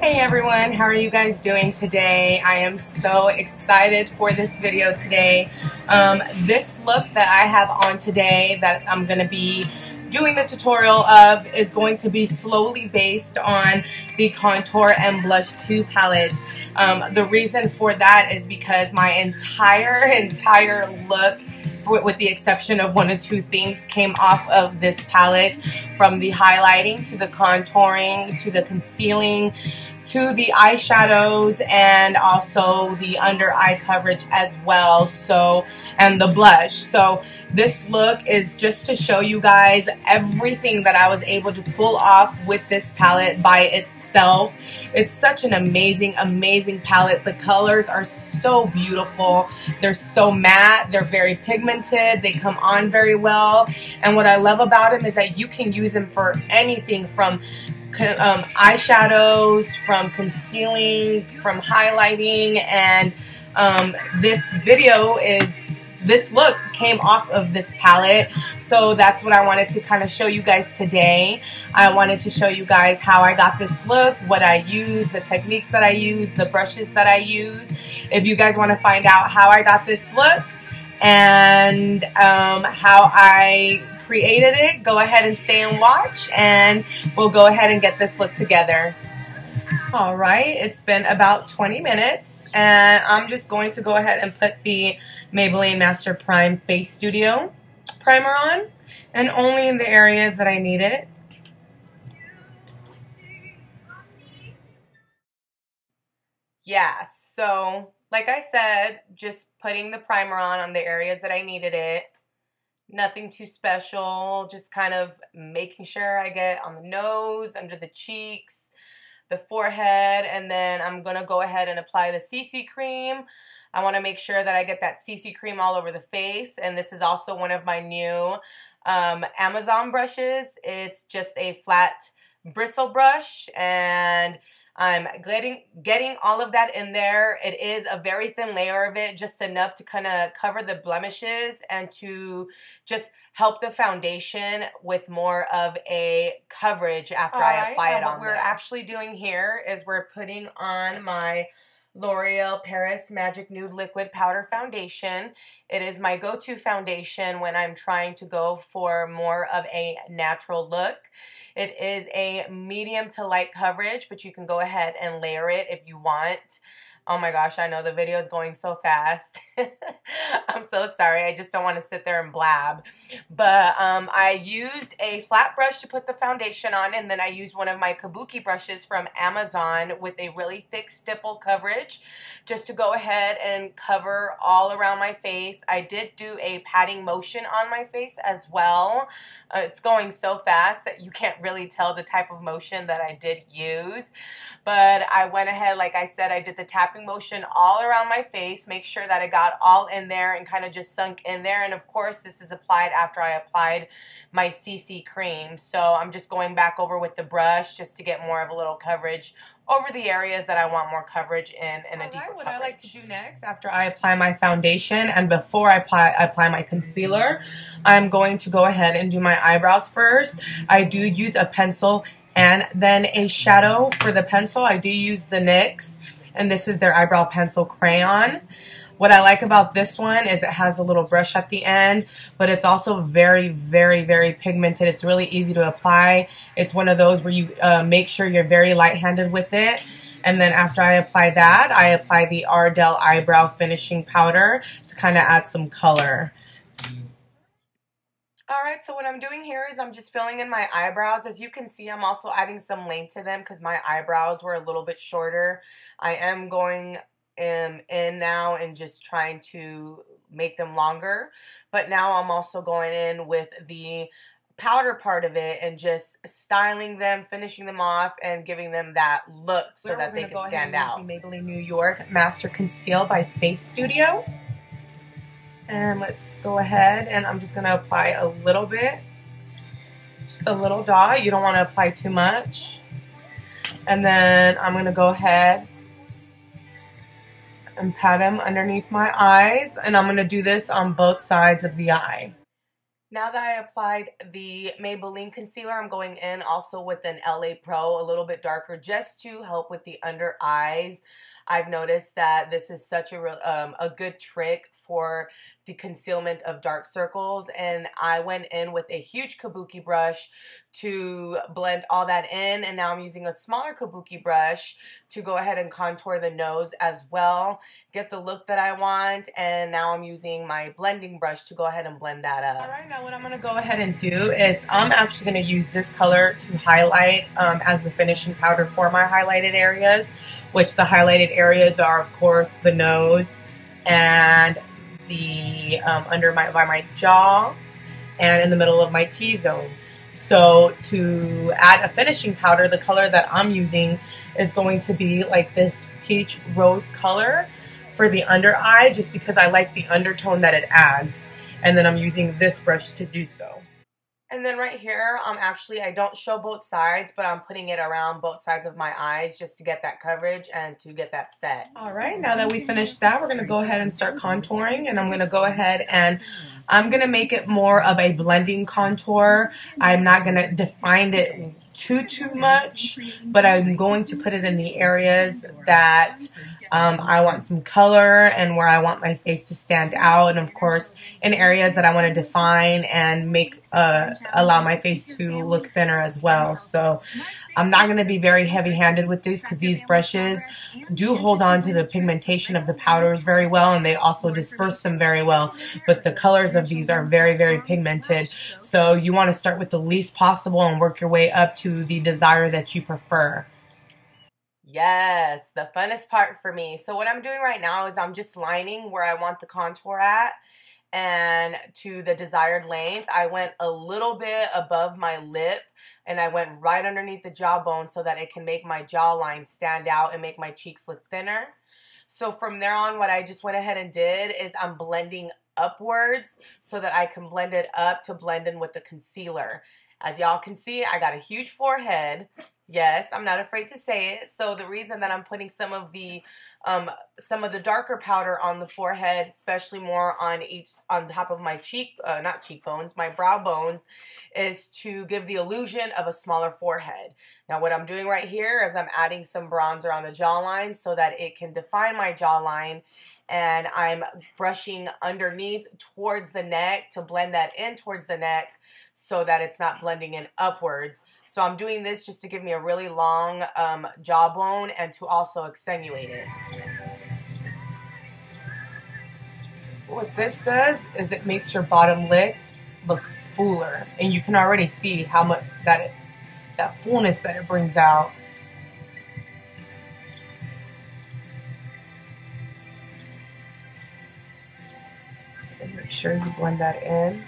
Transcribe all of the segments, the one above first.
Hey everyone, how are you guys doing today? I am so excited for this video today. This look that I have on today that I'm going to be doing the tutorial of is going to be slowly based on the Contour and Blush 2 palette. The reason for that is because my entire look, with the exception of one or two things, came off of this palette, from the highlighting to the contouring to the concealing to the eyeshadows and also the under eye coverage as well, and the blush. So this look is just to show you guys everything that I was able to pull off with this palette by itself. It's such an amazing palette. The colors are so beautiful. They're so matte. They're very pigmented. They come on very well. And what I love about them is that you can use them for anything from eyeshadows, from concealing, from highlighting, and this look came off of this palette, so that's what I wanted to kind of show you guys today. I wanted to show you guys how I got this look, what I use, the techniques that I use, the brushes that I use. If you guys want to find out how I got this look and how I created it, go ahead and stay and watch, and we'll go ahead and get this look together. Alright, it's been about 20 minutes, and I'm just going to go ahead and put the Maybelline Master Prime Face Studio primer on, and only in the areas that I need it. Yeah, so like I said, just putting the primer on the areas that I needed it. Nothing too special, just kind of making sure I get on the nose, under the cheeks, the forehead, and then I'm going to go ahead and apply the CC cream. I want to make sure that I get that CC cream all over the face, and this is also one of my new Amazon brushes. It's just a flat bristle brush, and I'm getting all of that in there. It is a very thin layer of it, just enough to kind of cover the blemishes and to just help the foundation with more of a coverage after I apply it on. What we're actually doing here is we're putting on my L'Oreal Paris Magic Nude Liquid Powder Foundation. It is my go-to foundation when I'm trying to go for more of a natural look. It is a medium to light coverage, but you can go ahead and layer it if you want. Oh my gosh, I know the video is going so fast. I'm so sorry. I just don't want to sit there and blab. But I used a flat brush to put the foundation on, and then I used one of my Kabuki brushes from Amazon with a really thick stipple coverage just to go ahead and cover all around my face. I did do a patting motion on my face as well. It's going so fast that you can't really tell the type of motion that I did use. But I went ahead, like I said, I did the tapping motion all around my face, make sure that it got all in there and kind of just sunk in there. And of course, this is applied after I applied my CC cream. So I'm just going back over with the brush just to get more of a little coverage over the areas that I want more coverage in a deeper coverage. What I like to do next after I apply my foundation and before I apply my concealer, I'm going to go ahead and do my eyebrows first. I do use a pencil and then a shadow for the pencil. I do use the NYX, and this is their eyebrow pencil crayon. What I like about this one is it has a little brush at the end, but it's also very pigmented. It's really easy to apply. It's one of those where you make sure you're very light-handed with it. And then after I apply that, I apply the Ardell Eyebrow Finishing Powder to kind of add some color. Alright, so what I'm doing here is I'm just filling in my eyebrows. As you can see, I'm also adding some length to them because my eyebrows were a little bit shorter. I am going in now and just trying to make them longer. But now I'm also going in with the powder part of it and just styling them, finishing them off, and giving them that look so that they can stand out. Maybelline New York Master Conceal by Face Studio. And let's go ahead, and I'm just going to apply a little bit, just a little dot. You don't want to apply too much. And then I'm going to go ahead and pat them underneath my eyes, and I'm going to do this on both sides of the eye. Now that I applied the Maybelline concealer, I'm going in also with an LA Pro, a little bit darker, just to help with the under eyes. I've noticed that this is such a good trick for the concealment of dark circles, and I went in with a huge kabuki brush to blend all that in, and now I'm using a smaller kabuki brush to go ahead and contour the nose as well, get the look that I want, and now I'm using my blending brush to go ahead and blend that up. Alright, now what I'm going to go ahead and do is I'm actually going to use this color to highlight as the finishing powder for my highlighted areas, which the highlighted areas are, of course, the nose and the under my jaw and in the middle of my T-zone. So to add a finishing powder, the color that I'm using is going to be like this peach rose color for the under eye, just because I like the undertone that it adds. And then I'm using this brush to do so. And then right here, I don't show both sides, but I'm putting it around both sides of my eyes just to get that coverage and to get that set. All right, now that we finished that, we're going to go ahead and start contouring, and I'm going to go ahead and I'm going to make it more of a blending contour. I'm not going to define it too much, but I'm going to put it in the areas that I want some color and where I want my face to stand out, and of course in areas that I want to define and make allow my face to look thinner as well. So I'm not going to be very heavy-handed with this because these brushes do hold on to the pigmentation of the powders very well, and they also disperse them very well, but the colors of these are very pigmented, so you want to start with the least possible and work your way up to the desired that you prefer. Yes, the funnest part for me. So what I'm doing right now is I'm just lining where I want the contour at and to the desired length. I went a little bit above my lip and I went right underneath the jawbone so that it can make my jawline stand out and make my cheeks look thinner. So from there on, what I just went ahead and did is I'm blending upwards so that I can blend it up to blend in with the concealer. As y'all can see, I got a huge forehead. Yes, I'm not afraid to say it. So the reason that I'm putting some of the darker powder on the forehead, especially more on top of my not cheekbones, my brow bones, is to give the illusion of a smaller forehead. Now what I'm doing right here is I'm adding some bronzer on the jawline so that it can define my jawline, and I'm brushing underneath towards the neck to blend that in towards the neck so that it's not blending in upwards. So I'm doing this just to give me a really long jawbone and to also accentuate it. What this does is it makes your bottom lip look fuller, and you can already see how much that fullness that it brings out. And make sure you blend that in.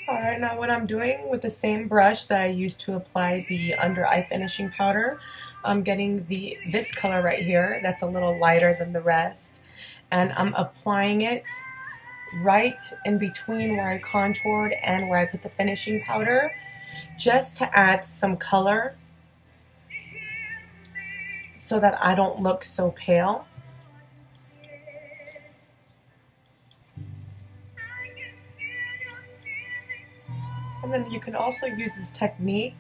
Alright, now what I'm doing with the same brush that I used to apply the under eye finishing powder, I'm getting this color right here that's a little lighter than the rest, and I'm applying it right in between where I contoured and where I put the finishing powder, just to add some color so that I don't look so pale. And then you can also use this technique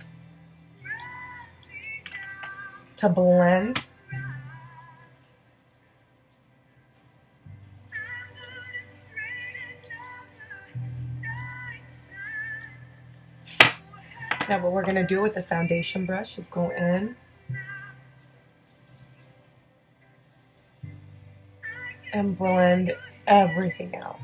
to blend. Now what we're going to do with the foundation brush is go in and blend everything out.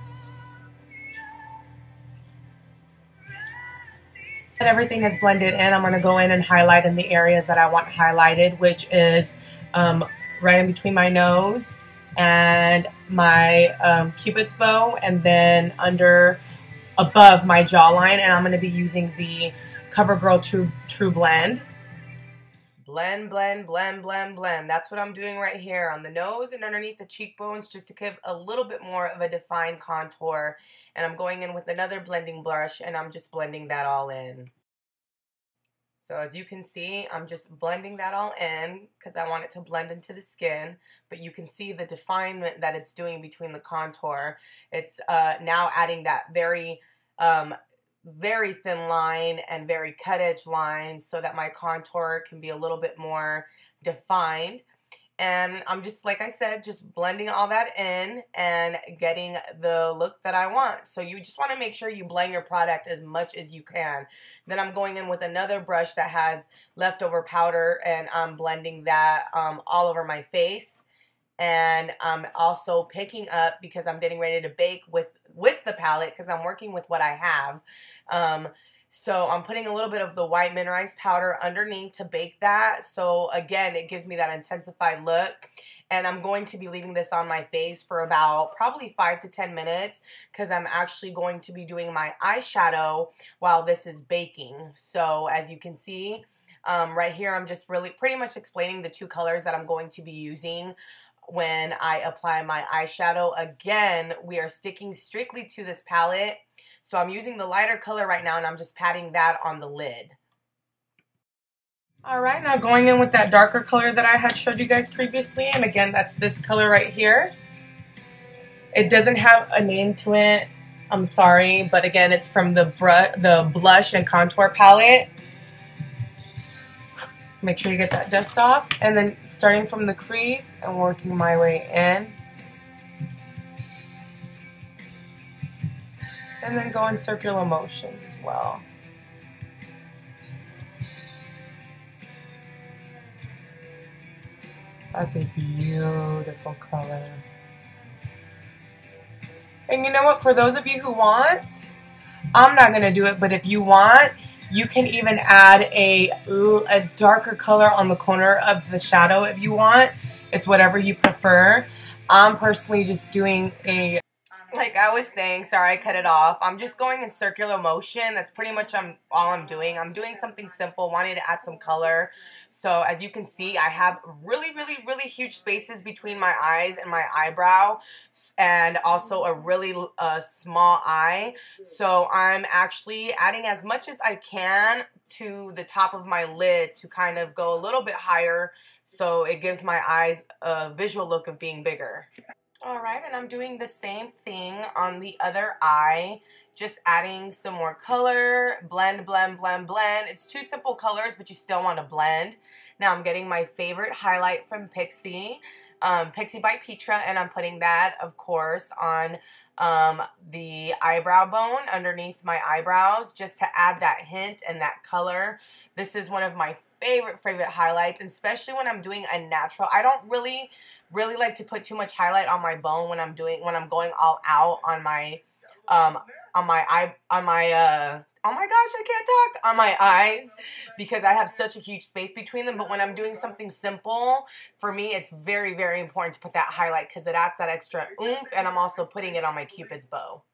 And everything is blended in, I'm going to go in and highlight in the areas that I want highlighted, which is right in between my nose and my cupid's bow, and then above my jawline, and I'm going to be using the CoverGirl True Blend. Blend, blend, blend, blend, blend. That's what I'm doing right here on the nose and underneath the cheekbones, just to give a little bit more of a defined contour. And I'm going in with another blending brush and I'm just blending that all in. So as you can see, I'm just blending that all in because I want it to blend into the skin, but you can see the definement that it's doing between the contour. It's now adding that very thin line and very cut edge lines so that my contour can be a little bit more defined. And I'm just, like I said, just blending all that in and getting the look that I want. So you just want to make sure you blend your product as much as you can. Then I'm going in with another brush that has leftover powder, and I'm blending that all over my face. And I'm also picking up, because I'm getting ready to bake with the palette, because I'm working with what I have. So I'm putting a little bit of the white mineralized powder underneath to bake that. So again, it gives me that intensified look. And I'm going to be leaving this on my face for about probably 5 to 10 minutes because I'm actually going to be doing my eyeshadow while this is baking. So as you can see, right here, I'm just really pretty much explaining the two colors that I'm going to be using when I apply my eyeshadow. Again, we are sticking strictly to this palette. So I'm using the lighter color right now, and I'm just patting that on the lid. All right, now going in with that darker color that I had showed you guys previously, and again, that's this color right here. It doesn't have a name to it, I'm sorry, but again, it's from the blush and contour palette. Make sure you get that dust off, and then starting from the crease and working my way in. And then go in circular motions as well. That's a beautiful color. And you know what? For those of you who want, I'm not going to do it, but if you want, you can even add a darker color on the corner of the shadow if you want. It's whatever you prefer. I'm personally just doing a, like I was saying, sorry I cut it off. I'm just going in circular motion. That's pretty much all I'm doing. I'm doing something simple, wanting to add some color. So as you can see, I have really huge spaces between my eyes and my eyebrow, and also a really small eye. So I'm actually adding as much as I can to the top of my lid to kind of go a little bit higher, so it gives my eyes a visual look of being bigger. Alright, and I'm doing the same thing on the other eye, just adding some more color, blend. It's two simple colors, but you still want to blend. Now I'm getting my favorite highlight from Pixie, Pixie by Petra, and I'm putting that, of course, on the eyebrow bone underneath my eyebrows, just to add that hint and that color. This is one of my favorite highlights, especially when I'm doing a natural. I don't really like to put too much highlight on my bone when I'm going all out on my oh my gosh, I can't talk, on my eyes, because I have such a huge space between them. But when I'm doing something simple, for me, it's very important to put that highlight because it adds that extra oomph, and I'm also putting it on my Cupid's bow.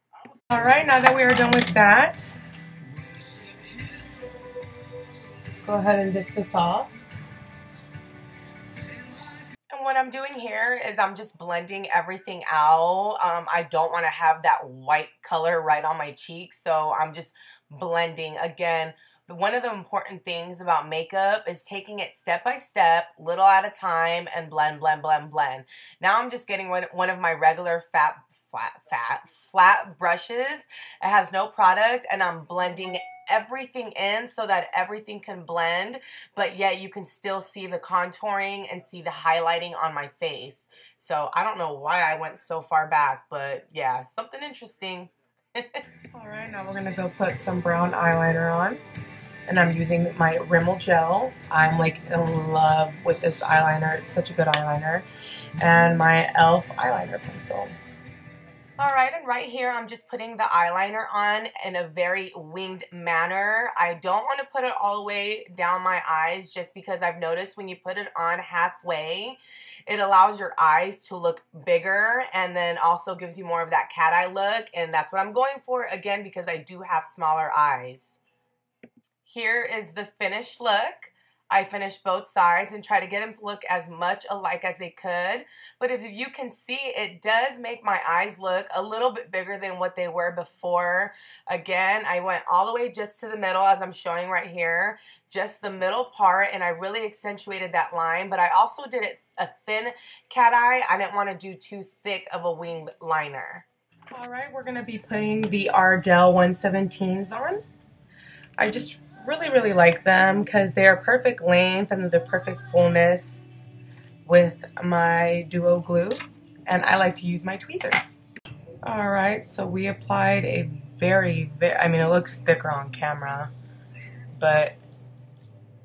All right, now that we are done with that, go ahead and dust this off. And what I'm doing here is I'm just blending everything out. I don't want to have that white color right on my cheeks, so I'm just blending. Again, one of the important things about makeup is taking it step by step, little at a time, and blend. Now I'm just getting one of my regular flat brushes. It has no product, and I'm blending everything in so that everything can blend, but yet you can still see the contouring and see the highlighting on my face. So I don't know why I went so far back, but yeah, something interesting. Alright, now we're gonna go put some brown eyeliner on, and I'm using my Rimmel gel. I'm like in love with this eyeliner. It's such a good eyeliner. And my e.l.f. eyeliner pencil. Alright, and right here I'm just putting the eyeliner on in a very winged manner. I don't want to put it all the way down my eyes, just because I've noticed when you put it on halfway, it allows your eyes to look bigger, and then also gives you more of that cat eye look, and that's what I'm going for, again, because I do have smaller eyes. Here is the finished look. I finished both sides and try to get them to look as much alike as they could. But if you can see, it does make my eyes look a little bit bigger than what they were before. Again, I went all the way just to the middle, as I'm showing right here, just the middle part, and I really accentuated that line. But I also did it a thin cat eye. I didn't want to do too thick of a wing liner. All right, we're going to be putting the Ardell 117s on. I just really like them because they are perfect length and the perfect fullness with my duo glue, and I like to use my tweezers. Alright, so we applied a very, I mean, it looks thicker on camera, but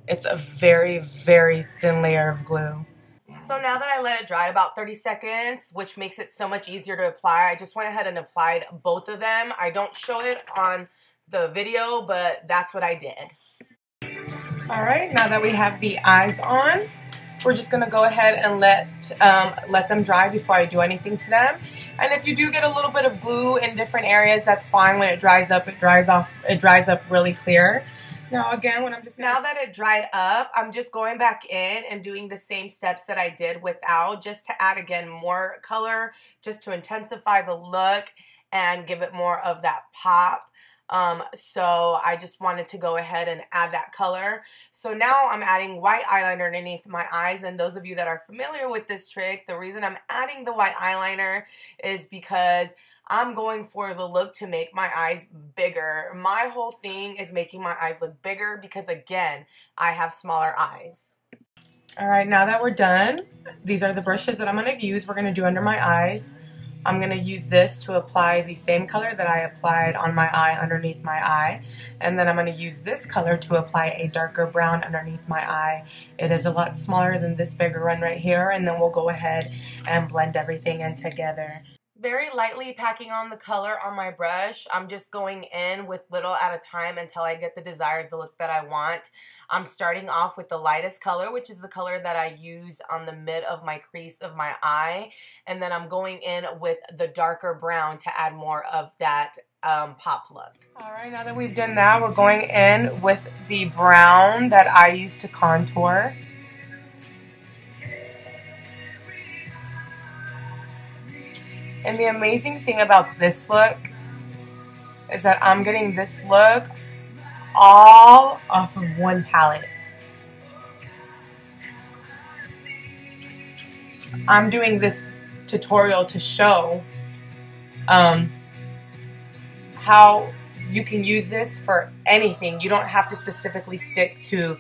it's a very thin layer of glue. So now that I let it dry about 30 seconds, which makes it so much easier to apply, I just went ahead and applied both of them. I don't show it on the video, but that's what I did. Alright, now that we have the eyes on, we're just going to go ahead and let them dry before I do anything to them. And if you do get a little bit of glue in different areas, that's fine. When it dries up, it dries up really clear. Now again, now that it dried up, I'm just going back in and doing the same steps that I did without, just to add again more color, just to intensify the look and give it more of that pop. So I just wanted to go ahead and add that color. So now I'm adding white eyeliner underneath my eyes, and those of you that are familiar with this trick, the reason I'm adding the white eyeliner is because I'm going for the look to make my eyes bigger. My whole thing is making my eyes look bigger because, again, I have smaller eyes. Alright, now that we're done, these are the brushes that I'm going to use. We're going to do under my eyes. I'm going to use this to apply the same color that I applied on my eye underneath my eye. And then I'm going to use this color to apply a darker brown underneath my eye. It is a lot smaller than this bigger one right here. And then we'll go ahead and blend everything in together. Very lightly packing on the color on my brush. I'm just going in with little at a time until I get the desired look that I want. I'm starting off with the lightest color, which is the color that I use on the mid of my crease of my eye. And then I'm going in with the darker brown to add more of that pop look. Alright, now that we've done that, we're going in with the brown that I use to contour. And the amazing thing about this look is that I'm getting this look all off of one palette. I'm doing this tutorial to show how you can use this for anything. You don't have to specifically stick to,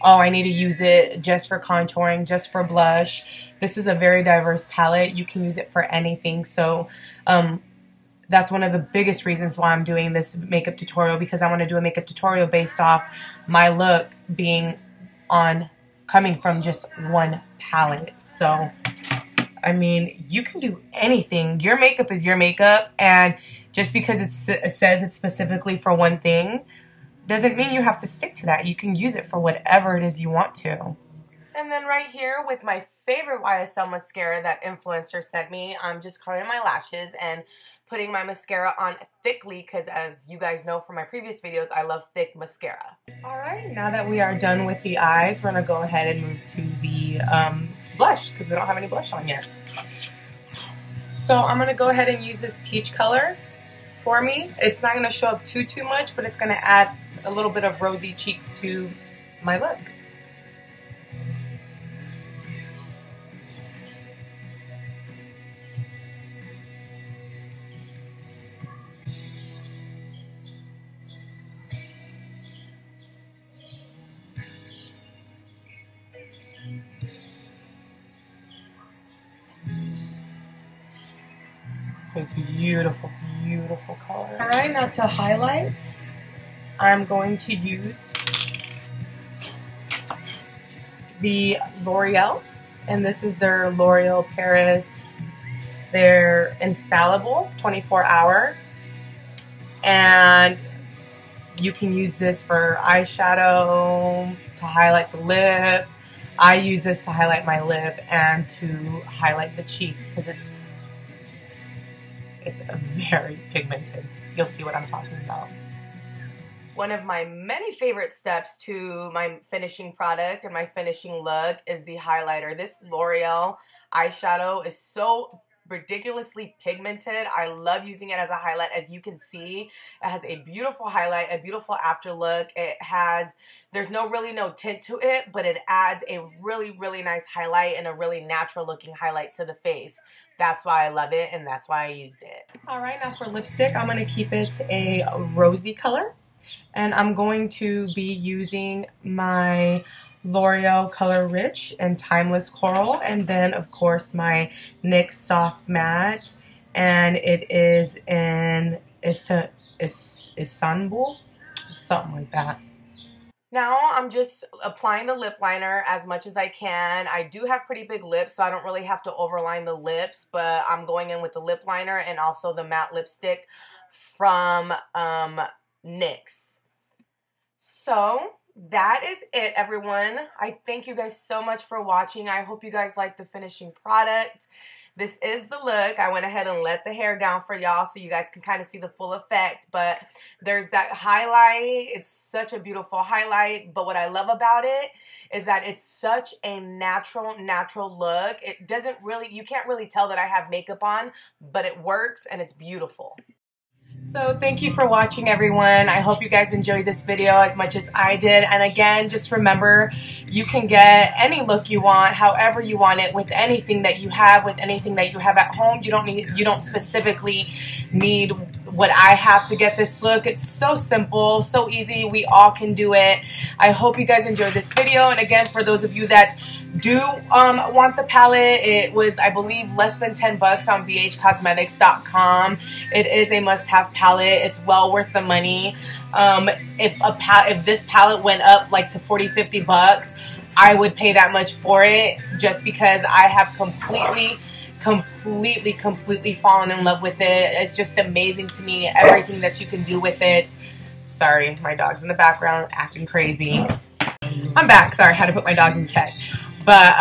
oh, I need to use it just for contouring, just for blush. This is a very diverse palette. You can use it for anything. So that's one of the biggest reasons why I'm doing this makeup tutorial, because I want to do a makeup tutorial based off my look being coming from just one palette. So, I mean, you can do anything. Your makeup is your makeup, and just because it says it's specifically for one thing doesn't mean you have to stick to that. You can use it for whatever it is you want to. And then right here with my favorite YSL mascara that influencer sent me, I'm just curling my lashes and putting my mascara on thickly because, as you guys know from my previous videos, I love thick mascara. Alright, now that we are done with the eyes, we're going to go ahead and move to the blush because we don't have any blush on yet. So I'm going to go ahead and use this peach color for me. It's not going to show up too much, but it's going to add a little bit of rosy cheeks to my look. It's a beautiful, beautiful color. Alright, now to highlight, I'm going to use the L'Oreal, and this is their L'Oreal Paris, their Infallible 24-hour, and you can use this for eyeshadow, to highlight the lip. I use this to highlight my lip and to highlight the cheeks because it's very pigmented. You'll see what I'm talking about. One of my many favorite steps to my finishing product and my finishing look is the highlighter. This L'Oreal eyeshadow is so ridiculously pigmented. I love using it as a highlight. As you can see, it has a beautiful highlight, a beautiful after look. There's really no tint to it, but it adds a really, really nice highlight and a really natural looking highlight to the face. That's why I love it, and that's why I used it. All right, now for lipstick, I'm gonna keep it a rosy color. And I'm going to be using my L'Oreal Color Rich and Timeless Coral, and then of course my NYX Soft Matte, and it is in Istanbul, something like that. Now I'm just applying the lip liner as much as I can. I do have pretty big lips, so I don't really have to overline the lips, but I'm going in with the lip liner and also the matte lipstick from NYX. So that is it, everyone. I thank you guys so much for watching. I hope you guys like the finishing product. This is the look. I went ahead and let the hair down for y'all so you guys can kind of see the full effect. But there's that highlight. It's such a beautiful highlight. But what I love about it is that it's such a natural look. It doesn't really, you can't really tell that I have makeup on, but it works and it's beautiful. So thank you for watching, everyone. I hope you guys enjoyed this video as much as I did. And again, just remember, you can get any look you want, however you want it, with anything that you have, at home. You don't specifically need what I have to get this look. It's so simple, so easy. We all can do it. I hope you guys enjoyed this video. And again, for those of you that do want the palette, it was, I believe, less than 10 bucks on bhcosmetics.com. It is a must-have palette. It's well worth the money. If this palette went up like to 40-50 bucks, I would pay that much for it, just because I have completely fallen in love with it. It's just amazing to me, everything that you can do with it. Sorry, my dog's in the background acting crazy. I'm back. Sorry, I had to put my dogs in check. But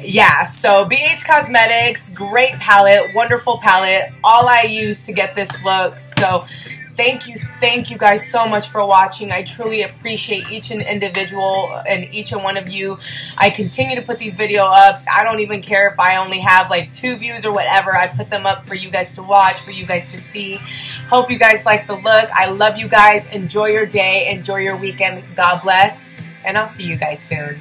yeah, so BH Cosmetics, great palette, wonderful palette, all I use to get this look. So thank you guys so much for watching. I truly appreciate each and each one of you. I continue to put these video ups. I don't even care if I only have like 2 views or whatever. I put them up for you guys to watch, for you guys to see. Hope you guys like the look. I love you guys. Enjoy your day. Enjoy your weekend. God bless. And I'll see you guys soon.